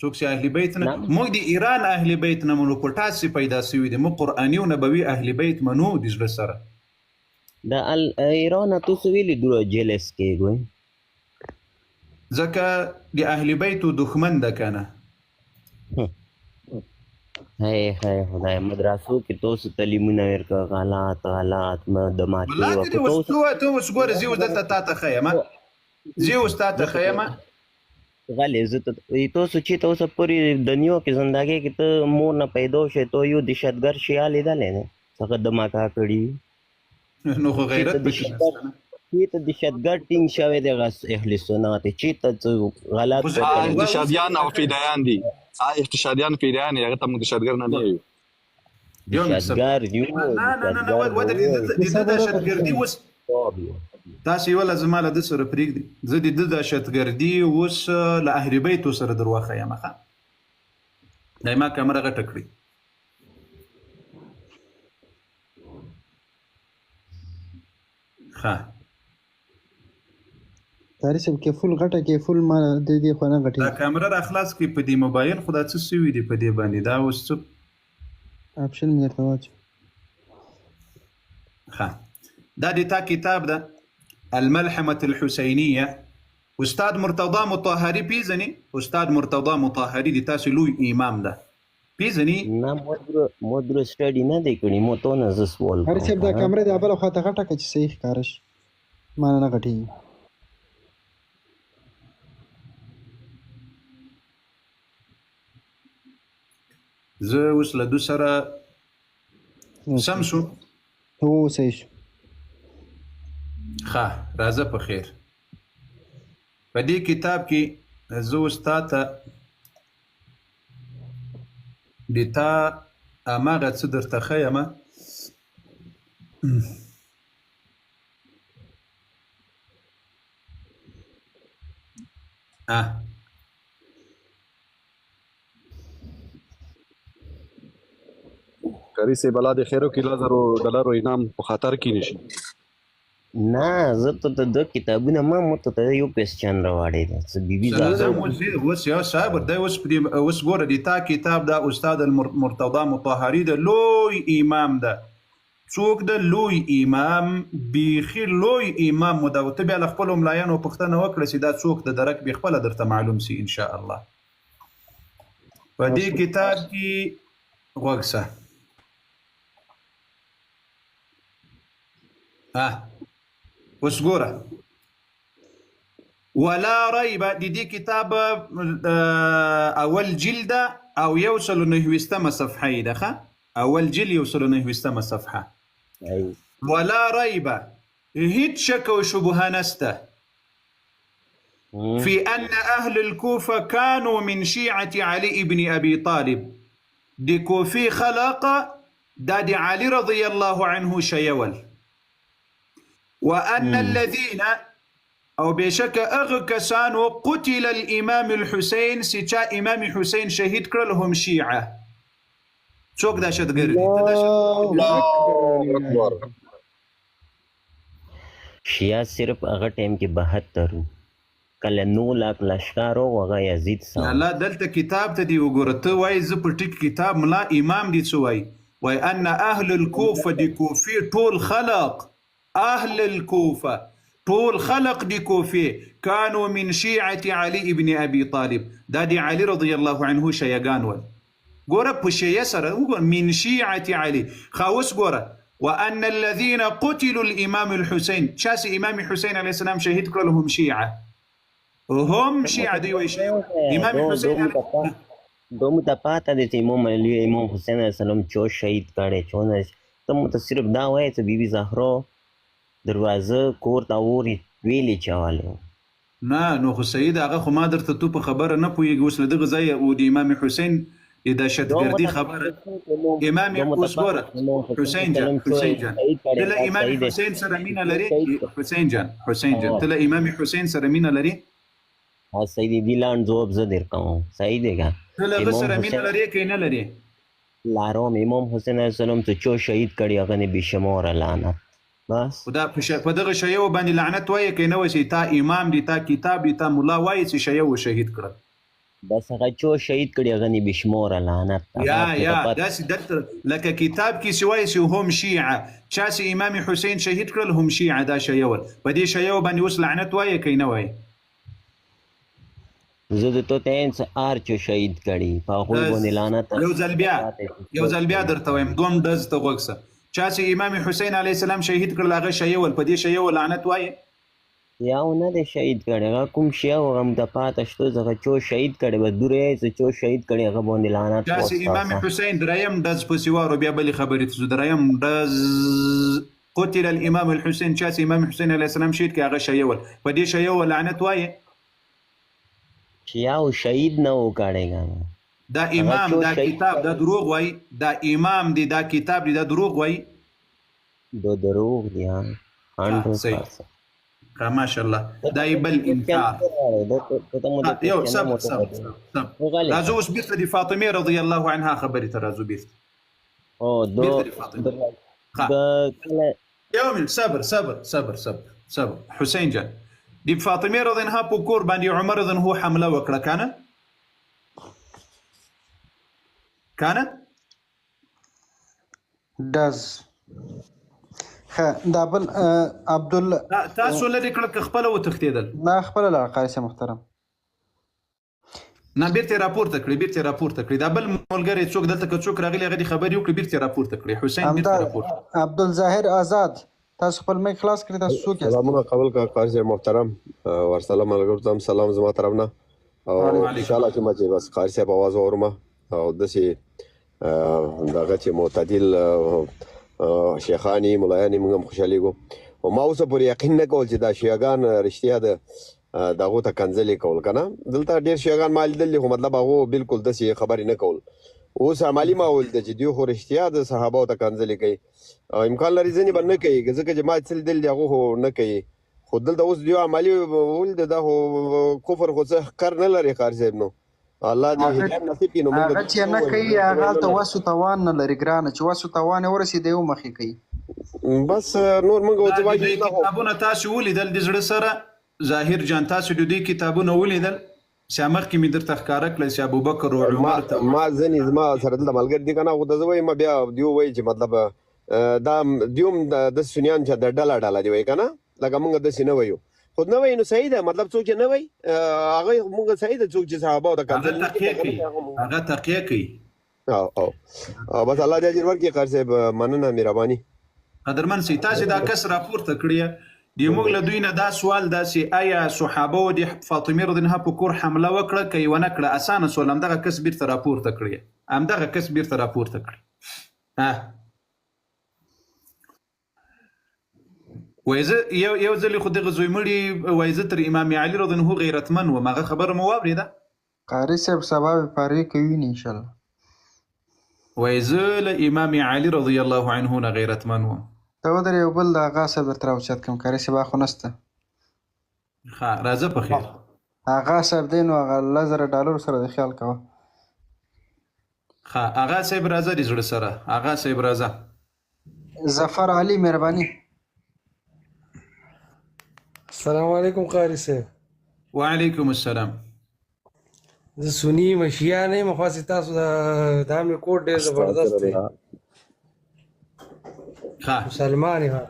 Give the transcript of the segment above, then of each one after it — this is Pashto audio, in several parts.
څوک چې اهل بیت نه نعم. موږ د ایران اهل بیت نه منو په ټاس پیدا شوي دي موږ قرآني او نبوي اهل بیت منو د زړه سره د ایران تاسو ویلي دوه جلس کېږئ ځکه د اهل بیتو دښمن ده کنه هی خدای مدرسو کې تاسو تعلیمونه ورکړه غلط د ماتې والله ته اوس ګوره زه اوس دلته تا ته ښیم زه اوس تا ته ښیم غلی زه تاسو چې تاسو پورې دنیا کې زندګۍ کې ته مور نه پیدا شې تو یو دهشتګرد شیا لیدلی دی څنګه دماکه کړي نو خو غیرت پکې چېرته دهشتګرد ټینګ شوی دی اهل سنت چېرته څه غلط احتشادیان او فدایان دي احتشادیان فدایان هغه ته موږ دهشتګرد نه دی دهشتګرد یو نه ودرې د دهشتګردي اوس تاسو یوله زما له ده سره پرېږدي زه د ده دهشتګردي اوس له اهل بیتو سره در وښیم ښه دا ما کمره غټه کړي ښه تاري صاحب کې فول غټه کې فول ما د دې خو نه غټي دا کیمره را خلاص کړي په دې موبایل خو دا څه سوي دي په دې باندې دا اوس څه اپشن مې درته واچ ښه دا د تا کتاب ده الملحمة الحسینیه استاد مرتضی مطهری پیژنې استاد مرتضی مطهری د تاسو لوی امام ده پیژنې نه مودرو سټډي نه دی کړی مو ته نه زس وول هر څه دا کیمره د بل خواته غټه کې صحیح ښکارش ما نه غټي زه اوس له دو سره سم شو هو صحیح شو ښه راځه په خیر په دې کتاب کې زه اوس تا ته د تا هماغه څه درته ښیم کاری سے بلا د خیرو کې $1,000 انعام په خاطر کې نشي نه زه ته د کتابونه ما مته ته یو پېسچن راوړی دی څه بیبي اوس یو صابر دی اوس ګوره د تا کتاب دا استاد مرتضی مطهری د لوی امام ده څوک د لوی امام بیخي لوی امام مو ده او ته بیا له خپلو ملایانو پوښتنه وکړه چې دا څوک د درک بې خپله درته معلوم سي انشاء الله په دې کتاب کې غوږ شه اوس ګوره ولا ریب د دې کتاب اول جلده او 109 صفحه یې ده ښه اول جلد 109 صفحه ولا ریب هیڅ شک او شبهه نسته في أن أهل الكوفة كانوا من شيعة علي بن أبي طالب دي كوفي خلق دادي علي رضي الله عنه شيول وأن الذين أو بشك أغكسانو قتل الإمام الحسين سيشا إمام حسين شهيد كرلهم شيعة شوك داشت قردي الله اکبر شیعه صرف هغه ټایم کې 72 کله 9 لاک لشکارو هغه یزید سره لا دلته کتاب ته دی وګوره ته وایي زه په ټیک کتاب ملا امام دی څه وایي وایي ان اهل الكوفه دی کوفي ټول خلق اهل الكوفه طول خلق دي كوفي كانوا من شيعة علي ابن أبي طالب دا دي علي رضي الله عنه شيغان ول قورا بشي يسر من شيعة علي خاوس قورا وأن الذين قتلوا الإمام الحسين شاس إمام حسين عليه السلام شهيد كلهم شيعة وهم شيعة دي ويشيعة إمام حسين دو متپاتا دي امام علي امام حسين عليه السلام چو شهيد کړي چونه تم صرف دا وایي چې بیبي زهرا دروازه کور ته اوري ویلې چواله نه نو خو سید هغه خو ما درته تو په خبره نه پوهېږي اوس له دغه ځایه او د امام حسین د دهشتګردي خبره امام اوس ګوره حسین جان ته له امام حسین سره مینه لري حسین جان ته له امام حسین سره مینه لري سید دی لاند جواب زه درکوم صحیح دی ګا ته له سره مینه لري کې نه لري لارو امام حسین علیه السلام ته چو شهید کړي هغه نه بشمار لعنت بس خدا په دغه شیو باندې لعنت وایي کې نه وسی تا امام دی تا کتاب دی تا مولا وایي چې شیو شهید کړ بس هغه چو شهید کړي هغه نه بشموره لعنت یا داسې دلته لکه کتاب کې سوای سي هم شیعه چا چې امام حسین شهید کړل هم شیعه دا شیول په دې شیو باندې اوس لعنت وایي که نه وایي زه د توتین څخه چو شهید کړي په هغوی باندې لعنت یو ځل بیا درته وایم دوم ډز ته غوږ شه چا چې امام حسین علیه السلام شهید کړل هغه شیول په دې شیو لعنت وایي یاو نه دی شهید کړی هغه کوم شی او هغه د پاته شته هغه چو شهید کړی به دوره یې چې چو شهید کړی هغه باندې لعنت چا چې امام حسین دریم ډز پسې وارو بیا بلې خبرې ته ځو دریم ډز قتل الامام الحسین چا چې امام حسین علیه السلام شهید کړي هغه شیول په دې شیو لعنت وایي چې یاو شهید نه و کړی ګانه دا امام دا کتاب دا دروغ وایي دا امام دی دا کتاب دی دا دروغ وایي دو دروغ دی 100% ماشاءالله دا بل انکار یو سب راځو اوس بیرته د فاطمه رضی الله عنها خبرې ته راځو بیرته او دو یو من صبر حسین جان د فاطمه رضی الله عنها په کور باندې عمر رضی الله حمله وکړه کنه ډز دا بل عبدالله تاسو لري کړه خپل وتښتیدل نه خپل لا قایص محترم نه بیرته راپورته کړی دا بل ملګری څوک دلته که څوک راغلی هغه د خبرې وکړي بیرته راپورته کړی حسین بیرته راپورته عبدالظاهر آزاد تاسو خپل میک خلاص کړی تاسو څوک یاست سلامونه قبول کا قاری صاحب محترم ورسلام علیکم تم سلام زما طرف نه او ان شاء الله چې ما چې بس قاری صاحب आवाज اورم او دسي دغه چې معتدل شیخانی مولایانی موږ خوشالي کو او ما اوس پر یقین نه کول چې دا شیعاګان رښتیا ده دغه ته کنځلې کول کنه دلته ډیر شیعاګان مال دل خو مطلب هغه بالکل د شي خبرې نه کول اوس عملی ماحول د چې دی خو رښتیا د صحابه ته کنځلې کوي امکان لري ځنی باندې کوي ځکه چې ما څل دل دی هغه نه کوي خو دلته اوس دی عملی ول د کفر خو څه کار نه لري قاری صاحب نو الله دې هدایت نصیب کړي نو موږ چې نه کوي هغه ته واسو توان نه لري ګرانه چې واسو توان ورسېدی او مخې کوي بس نور موږ او ځواب نه کتابونه تاسو ولیدل د زړه سره ظاهر جان تاسو د دې کتابونه ولیدل سامخ کې مې درته ښکارا کړل چې ابوبکر او عمر ته ما ځنې زما سره د ملګری دي کنه او د زوی ما بیا دیو وای چې مطلب دا دیوم د سنیان چې د ډاله دی وای کنه لکه موږ د سینه وایو خو نه وای نو صحیح ده مطلب څوک نه وای هغه موږ صحیح ده څوک چې صحابه او د هغه تقیه کوي او بس الله دې اجر ورکړي قاری صاحب مننه مهرباني قدرمن سي تاسو دا کس راپورته کړی دی موږ له دوی نه دا سوال دا چې آیا صحابه او د فاطمه رضی الله عنها په کور حمله وکړه کوي ونه کړه اسانه سوال هم دغه کس بیرته راپورته کړی وایزه یو ځل خو دغه زوی مړي وایزه تر امام علي رضی الله عنه غیرتمن و ماغه خبره مو واورېده قاری صاحب سبا پاره کوي ان شاء الله وایزه له امام علي رضی الله عنه نه غیرتمن و ته ودر یو بل د هغه صبر تر اوچت کوم قاری صاحب خو نسته ها راځه په خیر هغه صاحب دین او هغه $1000 سره د خیال کوه ها هغه صاحب راځه د زړه سره هغه صاحب راځه ظفر علي مهرباني السلام علیکم قاری صاحب وعلیکم السلام زه سنی مشیا نه مخواست تاسو دا مې کوټ ډېر زبردست دی ها سلمان ها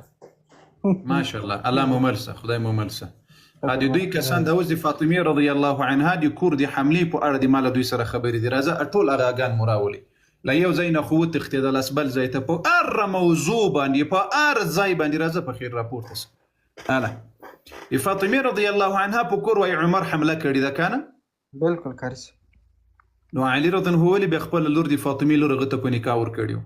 ماشاءالله الله مملسه خدای مملسه هادي دوی کسان د اوس د فاطمه رضی الله عنها د کور د حمله په اړه د مال دوی سره خبرې دي راځه ټول اغاګان مراولي لا یو ځای نه خو تختیدل اسبل ځای ته په ار موضوع باندې په ار ځای باندې راځه په خیر راپورته اله فاطمه رضی الله عنها په کور وای عمر حمله کړې ده کنه بالکل کارس نو علي رضی الله عنه به خپل لور د فاطمه لور غته په نکاح ور کړیو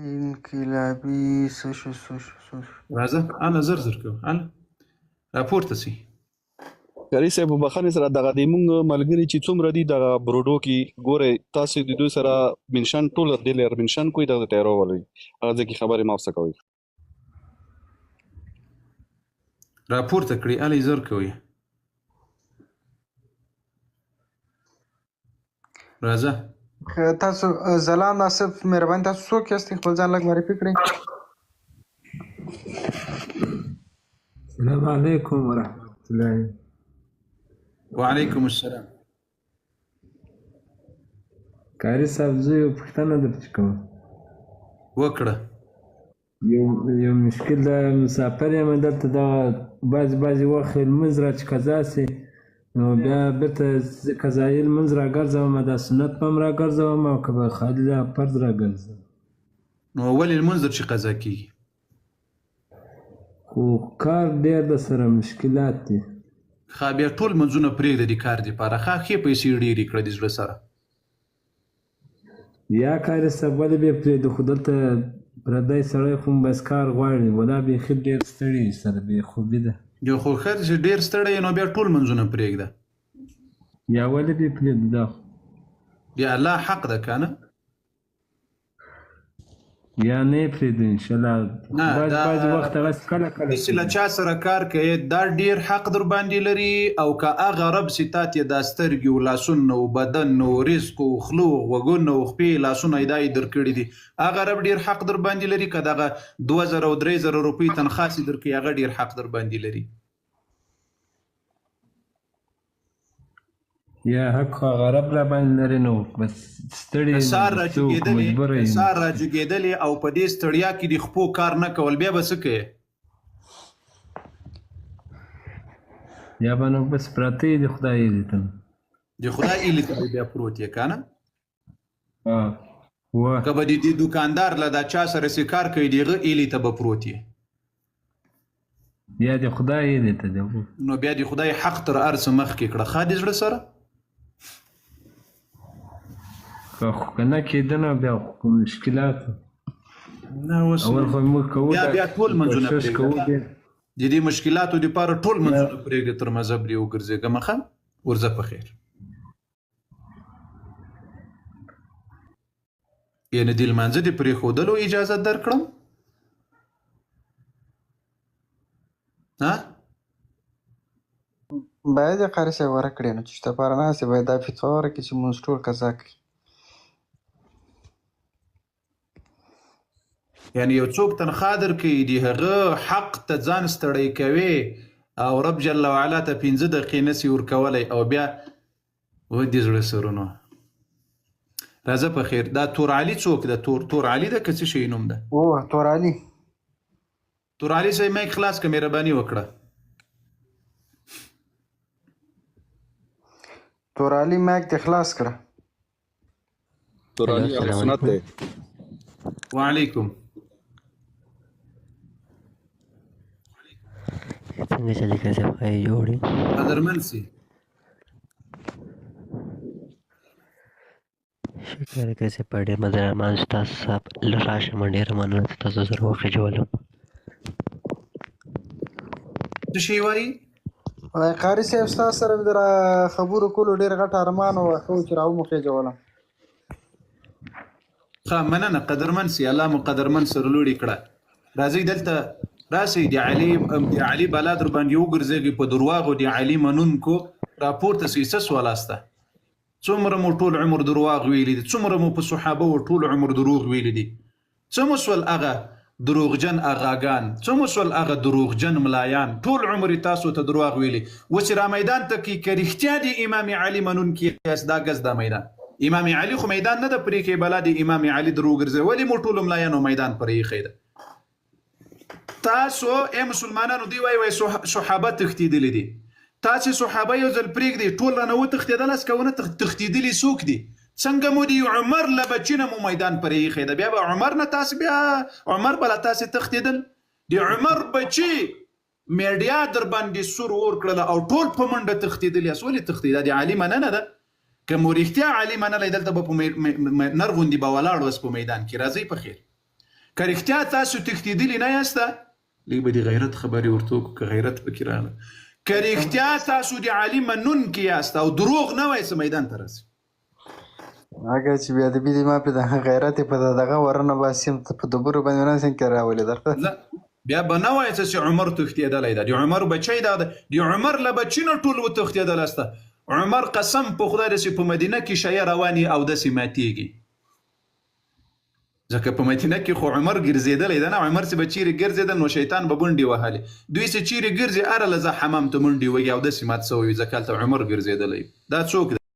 انقلابی سوشو راځه انا زر کو انا راپورته سي قاری صاحب بخښنې سره دغه د مونږ ملګری چې څومره دي دغه برودو کې ګوره تاسو د دوی سره منشن ټول د لیر منشن کوئی دغه تیرو ولوي هغه ځکه خبرې مافسه کوي راپورته کړی علي زر کوي راځه تاسو زلام ناصف مهربان تاسو څوک یاست خپل ځان لږ معرفي کړئ السلام علیکم ورحمۃ الله. وعلیکم السلام. قاري صاحب زه یو پوښتنه درته کوم. وکړه. یو مشکل ده، مسافر یم دلته دغه بعضې وخت لمونځ را چې قضا سي نو بیا بېرته قضایي لمونځ راګرځوم، دا سنت به هم راګرځوم او که به خالي دا فرض راګرځوم. نو ولې لمونځ در چې قضا کېږي؟ خو کار ډېر د سره مشکلات دي. ښه بیا ټول لمونځونه پرېږده د کار دپاره، ښه ښې پیسې ډېرې کړه د زړه سره. یا قاري صاحب ولې بیا پرېږدو، خو دلته پردی سړی خو بس کار غواړي، ولا بیخي ډېر ستړي سره بې خوبي ده. یو خو ښه چې ډېر ستړی یې نو بیا ټول لمونځونه پرېږده. یا ولې بیا پرېږدو دا خو بیا الله حق ده که نه؟ یا نه یې پرېږدو انشاءالله. بعضې وخت هغسې کله چې له چا سره کار کوې دا ډېر حق در باندې لري، او که هغه رب چې تا ته دا سترګې و لاسونه و بدن و رزق و خله و غوږونه و خپې لاسونه دا یې درکړي دي، هغه رب ډېر حق در باندې لري. که دغه 2000 او 3000 روپۍ تنخوا چې درکوي هغه ډېر حق در باندې لري. یا حق خو هغه رب را باندې لري، نو بس ستړي سار راجګېدلې او په دې ستړیا کې د خپو کار نه کول بیا به څه کوې؟ یا به نو بس پراته یې د خدای ایلي ته، د خدای ایلي ته بیا پروت یې که نه؟ که به د دوکاندار له دا چا سره چې کار کوي د هغه ایلي ته به پروت یې، یا د خدای ایلي ته دی، نو بیا د خدای حق تر هر څه مخکې کړه ښه د زړه سره. خو که نه کېده نو بیا خو مشکلات نه اوس بیا ټول لمونځونه پرېږده، د دې مشکلاتو دپاره ټول لمونځونه پرېږده، تر مذهب دې وګرځېږه مخه ورځه په خیر. یعنې د لمانځه د پرېښودلو اجازه درکړم؟ باید یې قاري صاحب ورکړې نو چې شته پاره ناست باید دا فتوا ورکړي چې مونځ ټول قضا کړي. یعنې یو څوک تنخوا درکوي د هغه حق ته ځان ستړی کوي او رب جل وعلا ته 5 دقیقې نسي ورکولی او بیا و د زړه سرونو راځه په خیر. دا تور علي څوک ده؟ تور علي ده که څه شی نوم ده؟ تور علي. تور علي صاحب مایک خلاص که مهرباني وکړه. تور علي مایک دې خلاص کړه. تور علي سنت دی. وعلیکم. څنګه چلے کیسے بھائی جوڑی قدرمن سي شکر کیسے پڑھے مدر رحمان استاد صاحب لراش منډه رحمان استاد زره وخت جوړم څه شي وایي؟ قاري صاحب ستاسو سره د خبرو کولو ډېر غټ ارمان و خو چې راومخې جوړم. ښه مننه قدرمن سي، الله مو قدرمن سره لوړي کړه. راځئ دلته راسئ د علي بلا در باندې وګرځېږي په درواغو د علي منونکو راپورته سئ. څه سوالاسته؟ څومره مو ټول عمر درواغ ویلي دي، څومره مو په صحابه و ټول عمر دروغ ویلي دي، څه مو سول هغه دروغجن اغاګان، څه مو سول هغه دروغجن ملایان، ټول عمر تاسو ته دروغ ویلي. اوس را میدان ته کې که رښتیا د امام علي منونکي یاست دا ګز دا میدان امام علي خو میدان نه ده پرې کې بلا د امام علي دروغ ګرځوي، ولې مو ټولو ملایانو میدان پرې ایښی ده؟ تاسو مسلمانانو دی وایي صحابه تښتېدلي دي، تاسې صحابه یو ځل پرېږدئ ټول رانه وتښتېدلاست که ونه تښتېدلي څوک دي؟ څنګه مو د عمر له بچي نه مو میدان پرې ایښی ده، بیا به عمر نه تاسې بیا عمر به له تاسې تښتېدل؟ د عمر بچي میډیا در باندې سور اور کړله او ټول په منډه تښتېدلي یاست، ولې تښتېدا؟ د علي مننه ده. که مو رښتیا علي منلی دلته به په نر غوندې به ولاړ وس په میدان کې. راځئ په خیر. که رښتیا تاسو تښتېدلي نه یاسته لږ به د غیرت خبرې ورته وکړو که غیرت پکې راغله. که رښتیا تاسو د علي منونکي یاست او دروغ نه وایي څه میدان ته راسئ. هغه چې بېادبي دې ما پرې د غیرت یې په دغه ورنه باسي په دبرو باندې ونه څنګه راولې درته بیا به نه وایي چې عمر تښتېدلی ده، د عمر بچی دا ده، د عمر له بچي نه ټول وتښتېدلسته. عمر قسم په خدای داسې په مدینه کې شیه رواني او داسې ماتېږي. ځکه په مدینه کې خو عمر ګرځېدلی ده نه عمر چې به چیرې ګرځېده نو شیطان به منډې وهلې دوی چې چیرې ګرځي اره له زه حمام ته منډې وهي او داسې مات سوی وي ځکه هلته عمر ګرځېدلی دا څوک